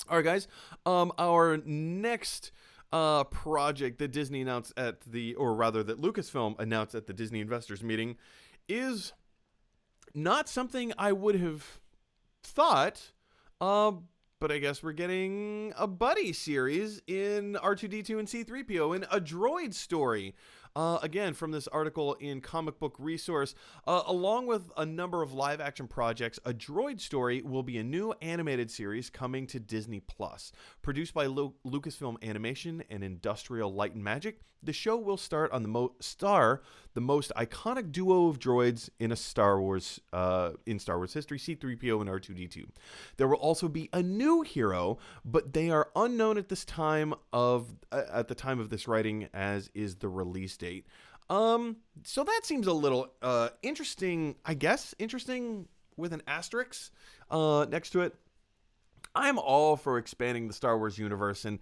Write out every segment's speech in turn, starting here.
All right, guys. Our next project that Disney announced at or rather, that Lucasfilm announced at the Disney investors meeting, is not something I would have thought. Uh, but I guess we're getting a buddy series in R2D2 and C3PO in a droid story. Again, from this article in Comic Book Resource, along with a number of live action projects, A Droid Story will be a new animated series coming to Disney Plus. Produced by Lucasfilm Animation and Industrial Light and Magic, the show will start on the most iconic duo of droids in Star Wars history, C3PO and R2D2. There will also be a new hero, but they are unknown at the time of this writing, as is the release date. So that seems a little interesting, I guess. Interesting with an asterisk next to it. I'm all for expanding the Star Wars universe and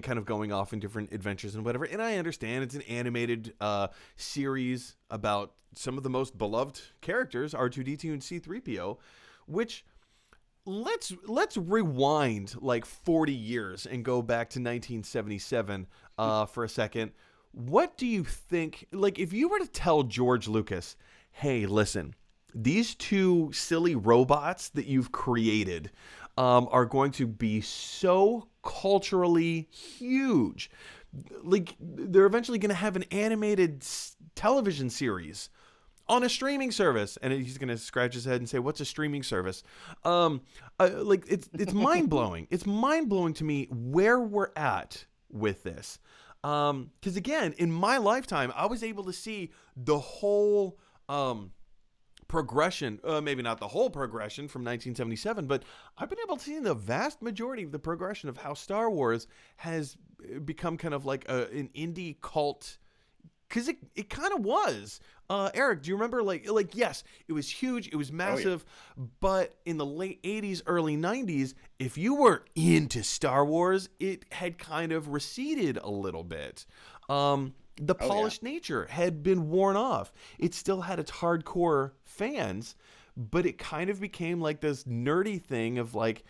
kind of going off in different adventures and whatever. And I understand it's an animated series about some of the most beloved characters, R2D2 and C3PO, which let's rewind like 40 years and go back to 1977 for a second. What do you think, like, if you were to tell George Lucas, hey, listen, these two silly robots that you've created are going to be so culturally huge. Like, they're eventually going to have an animated television series on a streaming service, and he's gonna scratch his head and say, "What's a streaming service?" Like, it's mind blowing. It's mind blowing to me where we're at with this. Because again, in my lifetime, I was able to see the whole progression. Maybe not the whole progression from 1977, but I've been able to see the vast majority of the progression of how Star Wars has become kind of like an indie cult, because it kind of was. Eric, do you remember, like yes, it was huge, it was massive, but in the late 80s, early 90s, if you were into Star Wars, it had kind of receded a little bit. The polished nature had been worn off. It still had its hardcore fans, but it kind of became like this nerdy thing of like,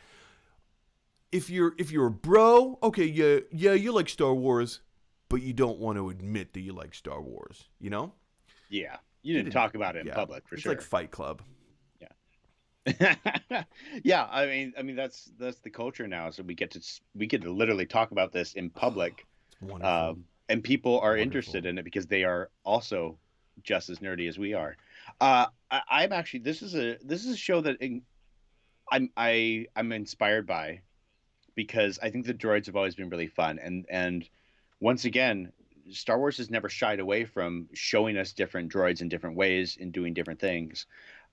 if you're a bro, okay, yeah, you like Star Wars, but you don't want to admit that you like Star Wars, you know? Yeah, you didn't talk about it in Yeah. public for It's like sure. Fight Club. Yeah. Yeah, I mean that's the culture now. So we get to literally talk about this in public, It's wonderful. and people are interested Wonderful. in it because they are also just as nerdy as we are. I'm actually this is a show that I'm inspired by because I think the droids have always been really fun, and once again, Star Wars has never shied away from showing us different droids in different ways and doing different things.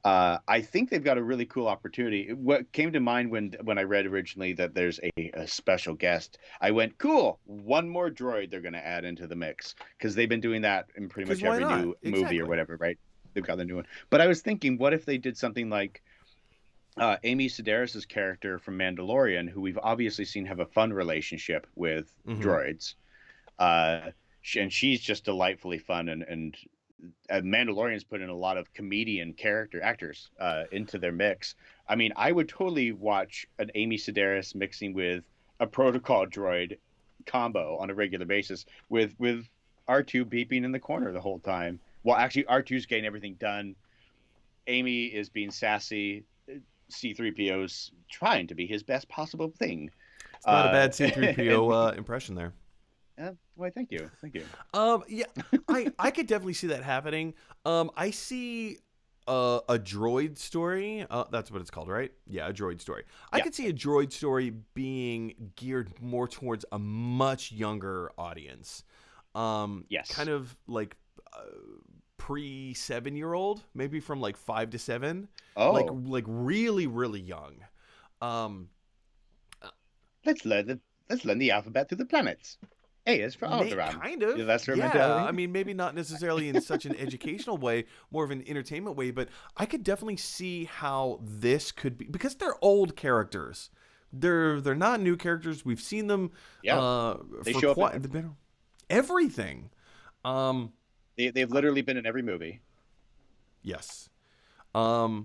I think they've got a really cool opportunity. What came to mind when I read originally that there's a special guest, I went, cool, one more droid they're going to add into the mix because they've been doing that in pretty Because much why every not? new movie or Exactly. whatever, right? They've got the new one. But I was thinking, what if they did something like Amy Sedaris's character from Mandalorian, who we've obviously seen have a fun relationship with Mm-hmm. droids, and she's just delightfully fun, and Mandalorian's put in a lot of comedian character actors into their mix. I mean, I would totally watch an Amy Sedaris mixing with a protocol droid combo on a regular basis with R2 beeping in the corner the whole time. Well, actually, R2's getting everything done. Amy is being sassy. C3PO's trying to be his best possible thing. It's not a bad And C3PO impression there. Why, thank you, thank you. Yeah, I could definitely see that happening. I see a droid story. That's what it's called, right? Yeah, a droid story. I Yeah, could see a droid story being geared more towards a much younger audience. Kind yes. of like uh, pre 7 year old, maybe from like 5 to 7, Oh, like really really young. Um, let's learn the alphabet through the planets. A is for Alderaan. Kind Yeah, of, that's her yeah. mentality. I mean, maybe not necessarily in such an educational way, more of an entertainment way, but I could definitely see how this could be, because they're old characters. They're not new characters. We've seen them Yeah, they for show up in quite they've been everything. Um, they've literally been in every movie. yes. I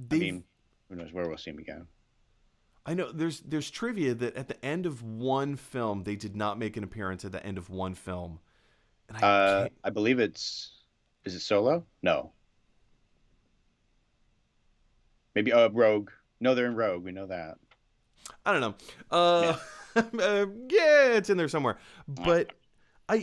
They've mean, who knows where we'll see them again? I know there's trivia that at the end of one film they did not make an appearance at the end of one film, and I can't. I believe is it Solo? No, maybe Rogue. No, they're in Rogue. We know that. I don't know. Yeah. Yeah, it's in there somewhere. But I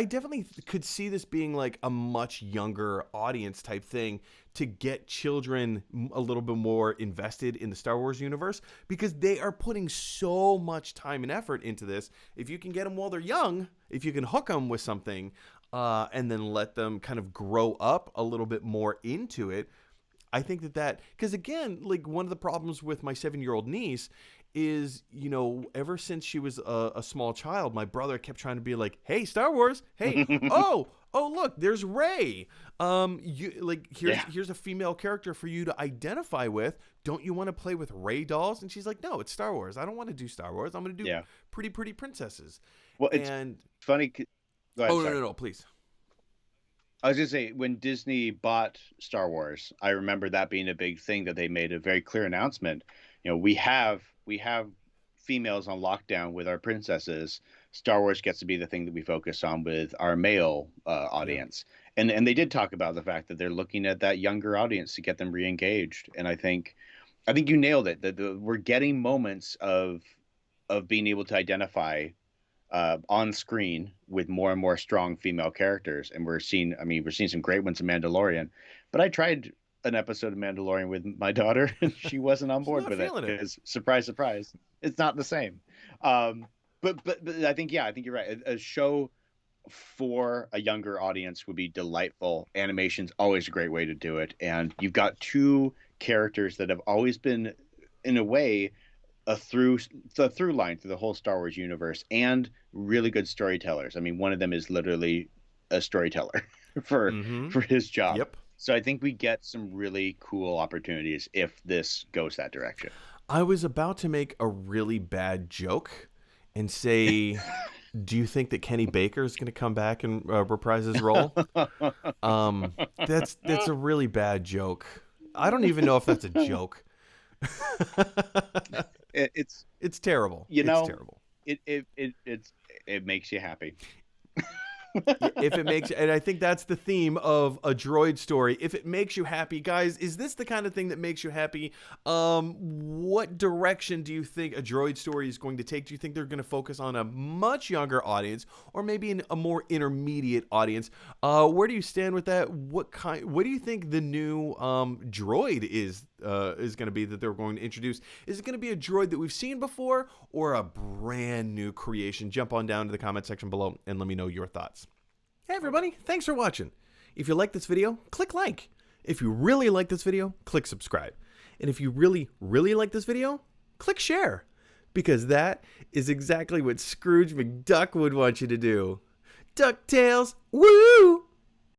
definitely could see this being like a much younger audience type thing to get children a little bit more invested in the Star Wars universe because they are putting so much time and effort into this. If you can get them while they're young, if you can hook them with something, and then let them kind of grow up a little bit more into it, I think that because again, like one of the problems with my 7-year-old niece is, ever since she was a small child, my brother kept trying to be like, "Hey, Star Wars! Hey, oh, look, there's Rey. Here's a female character for you to identify with. Don't you want to play with Rey dolls?" And she's like, "No, it's Star Wars. I don't want to do Star Wars. I'm going to do pretty princesses." Well, it's funny. Go ahead, oh no, please. I was gonna say when Disney bought Star Wars, I remember that being a big thing that they made a very clear announcement. We have females on lockdown with our princesses. Star Wars gets to be the thing that we focus on with our male audience. And they did talk about the fact that they're looking at that younger audience to get them re-engaged. And I think you nailed it. That we're getting moments of being able to identify on screen with more and more strong female characters, and we're seeing some great ones in Mandalorian. But I tried an episode of Mandalorian with my daughter, and she wasn't on board with it because surprise, it's not the same. But I think you're right. A show for a younger audience would be delightful. Animation's always a great way to do it, and you've got two characters that have always been, in a way, a through line through the whole Star Wars universe, and really good storytellers. I mean, one of them is literally a storyteller for his job. Yep. So I think we get some really cool opportunities if this goes that direction. I was about to make a really bad joke and say, do you think that Kenny Baker is going to come back and reprise his role? That's a really bad joke. I don't even know if that's a joke. It's terrible. It's terrible. It makes you happy. If it makes, and I think that's the theme of a droid story. If it makes you happy, guys, is this the kind of thing that makes you happy? What direction do you think a droid story is going to take? Do you think they're going to focus on a much younger audience, or maybe a more intermediate audience? Where do you stand with that? What do you think the new droid is going to be that they're going to introduce? Is it going to be a droid that we've seen before, or a brand new creation? Jump on down to the comment section below and let me know your thoughts. Hey everybody, thanks for watching. If you like this video, click like. If you really like this video, click subscribe. And if you really, really like this video, click share. Because that is exactly what Scrooge McDuck would want you to do. DuckTales, woo!